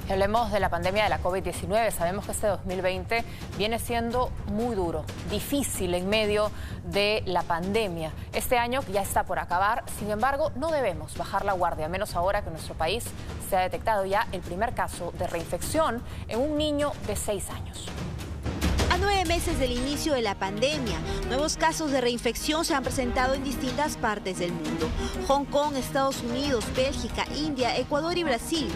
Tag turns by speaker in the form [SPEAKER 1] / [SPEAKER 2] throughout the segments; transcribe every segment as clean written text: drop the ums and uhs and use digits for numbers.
[SPEAKER 1] Y hablemos de la pandemia de la COVID-19. Sabemos que este 2020 viene siendo muy duro, difícil en medio de la pandemia. Este año ya está por acabar, sin embargo, no debemos bajar la guardia, menos ahora que en nuestro país se ha detectado ya el primer caso de reinfección en un niño de 6 años.
[SPEAKER 2] A 9 meses del inicio de la pandemia, nuevos casos de reinfección se han presentado en distintas partes del mundo. Hong Kong, Estados Unidos, Bélgica, India, Ecuador y Brasil.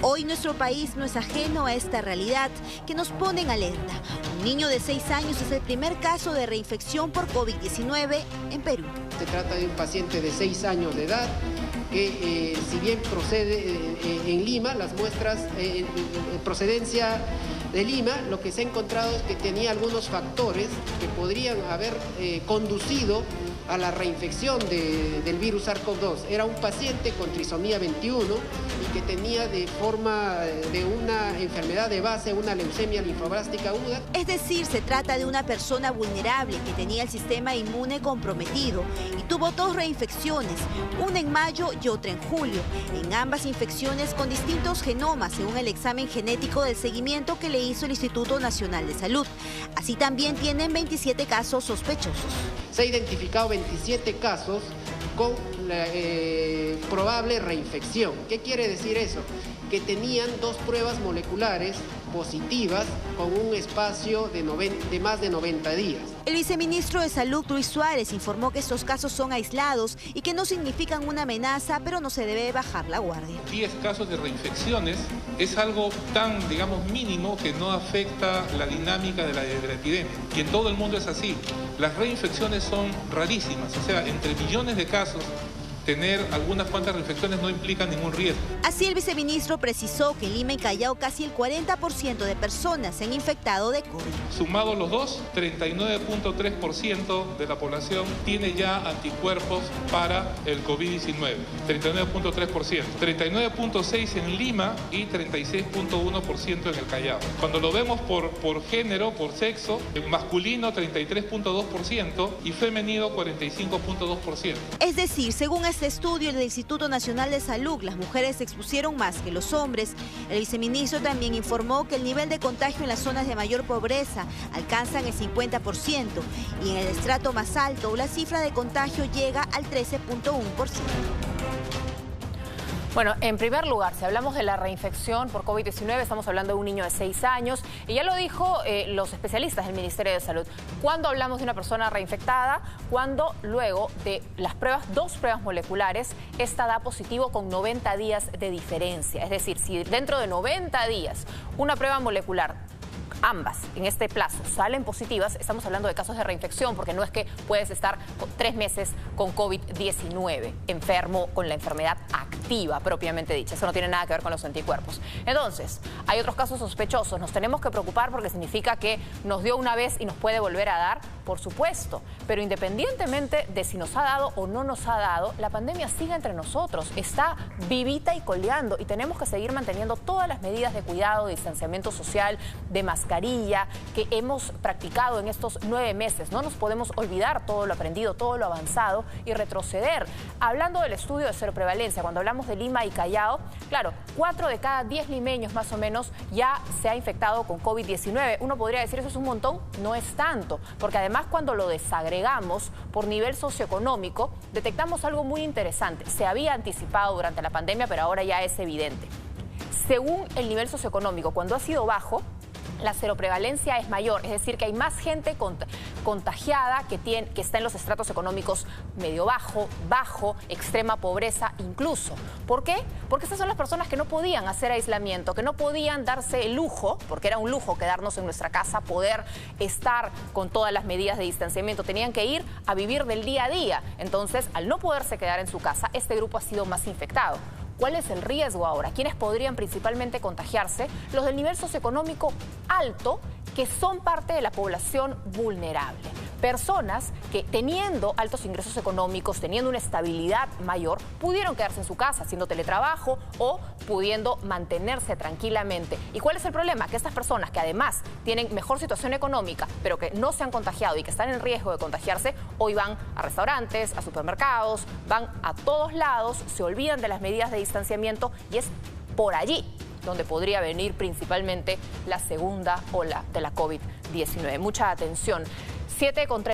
[SPEAKER 2] Hoy nuestro país no es ajeno a esta realidad que nos pone en alerta. Un niño de 6 años es el primer caso de reinfección por COVID-19 en Perú.
[SPEAKER 3] Se trata de un paciente de 6 años de edad que si bien procede en Lima, las muestras procedencia de Lima, lo que se ha encontrado es que tenía algunos factores que podrían haber conducido a la reinfección del virus SARS-CoV-2. Era un paciente con trisomía 21 y que tenía de forma de una enfermedad de base, una leucemia linfoblástica aguda.
[SPEAKER 2] Es decir, se trata de una persona vulnerable que tenía el sistema inmune comprometido y tuvo 2 reinfecciones, una en mayo y otra en julio. En ambas infecciones con distintos genomas, según el examen genético del seguimiento que le hizo el Instituto Nacional de Salud. Así también tienen 27 casos sospechosos.
[SPEAKER 3] Se ha identificado 27 casos con probable reinfección. ¿Qué quiere decir eso? Que tenían 2 pruebas moleculares positivas con un espacio de más de 90 días.
[SPEAKER 2] El viceministro de Salud, Luis Suárez, informó que estos casos son aislados y que no significan una amenaza, pero no se debe bajar la guardia.
[SPEAKER 4] 10 casos de reinfecciones es algo tan, digamos, mínimo que no afecta la dinámica de la epidemia. Y en todo el mundo es así. Las reinfecciones son rarísimas, o sea, entre millones de casos, tener algunas cuantas reinfecciones no implica ningún riesgo.
[SPEAKER 2] Así el viceministro precisó que en Lima y Callao casi el 40% de personas se han infectado de COVID.
[SPEAKER 4] Sumados los dos, 39.3% de la población tiene ya anticuerpos para el COVID-19. 39.3%. 39.6% en Lima y 36.1% en el Callao. Cuando lo vemos por género, por sexo, masculino 33.2% y femenino 45.2%.
[SPEAKER 2] Es decir, según este estudio del Instituto Nacional de Salud, las mujeres se expusieron más que los hombres. El viceministro también informó que el nivel de contagio en las zonas de mayor pobreza alcanzan el 50% y en el estrato más alto la cifra de contagio llega al 13.1%.
[SPEAKER 1] Bueno, en primer lugar, si hablamos de la reinfección por COVID-19, estamos hablando de un niño de 6 años. Y ya lo dijo los especialistas del Ministerio de Salud. Cuando hablamos de una persona reinfectada, cuando luego de las pruebas, 2 pruebas moleculares, esta da positivo con 90 días de diferencia. Es decir, si dentro de 90 días una prueba molecular, ambas en este plazo salen positivas, estamos hablando de casos de reinfección, porque no es que puedes estar 3 meses con COVID-19, enfermo con la enfermedad activa propiamente dicha. Eso no tiene nada que ver con los anticuerpos. Entonces, hay otros casos sospechosos. Nos tenemos que preocupar porque significa que nos dio una vez y nos puede volver a dar, por supuesto. Pero independientemente de si nos ha dado o no nos ha dado, la pandemia sigue entre nosotros, está vivita y coleando y tenemos que seguir manteniendo todas las medidas de cuidado, de distanciamiento social, de mascarilla que hemos practicado en estos 9 meses. No nos podemos olvidar todo lo aprendido, todo lo avanzado y retroceder. Hablando del estudio de seroprevalencia, cuando hablamos de Lima y Callao, claro, 4 de cada 10 limeños más o menos ya se ha infectado con COVID-19. Uno podría decir eso es un montón, no es tanto, porque además cuando lo desagregamos por nivel socioeconómico, detectamos algo muy interesante. Se había anticipado durante la pandemia, pero ahora ya es evidente. Según el nivel socioeconómico, cuando ha sido bajo, la seroprevalencia es mayor, es decir, que hay más gente contagiada que está en los estratos económicos medio bajo, bajo, extrema pobreza incluso. ¿Por qué? Porque esas son las personas que no podían hacer aislamiento, que no podían darse el lujo, porque era un lujo quedarnos en nuestra casa, poder estar con todas las medidas de distanciamiento, tenían que ir a vivir del día a día. Entonces, al no poderse quedar en su casa, este grupo ha sido más infectado. ¿Cuál es el riesgo ahora? ¿Quiénes podrían principalmente contagiarse? Los del nivel socioeconómico alto, que son parte de la población vulnerable. Personas que teniendo altos ingresos económicos, teniendo una estabilidad mayor, pudieron quedarse en su casa haciendo teletrabajo o pudiendo mantenerse tranquilamente. ¿Y cuál es el problema? Que estas personas que además tienen mejor situación económica, pero que no se han contagiado y que están en riesgo de contagiarse, hoy van a restaurantes, a supermercados, van a todos lados, se olvidan de las medidas de distanciamiento y es por allí donde podría venir principalmente la segunda ola de la COVID-19. Mucha atención. 7:30.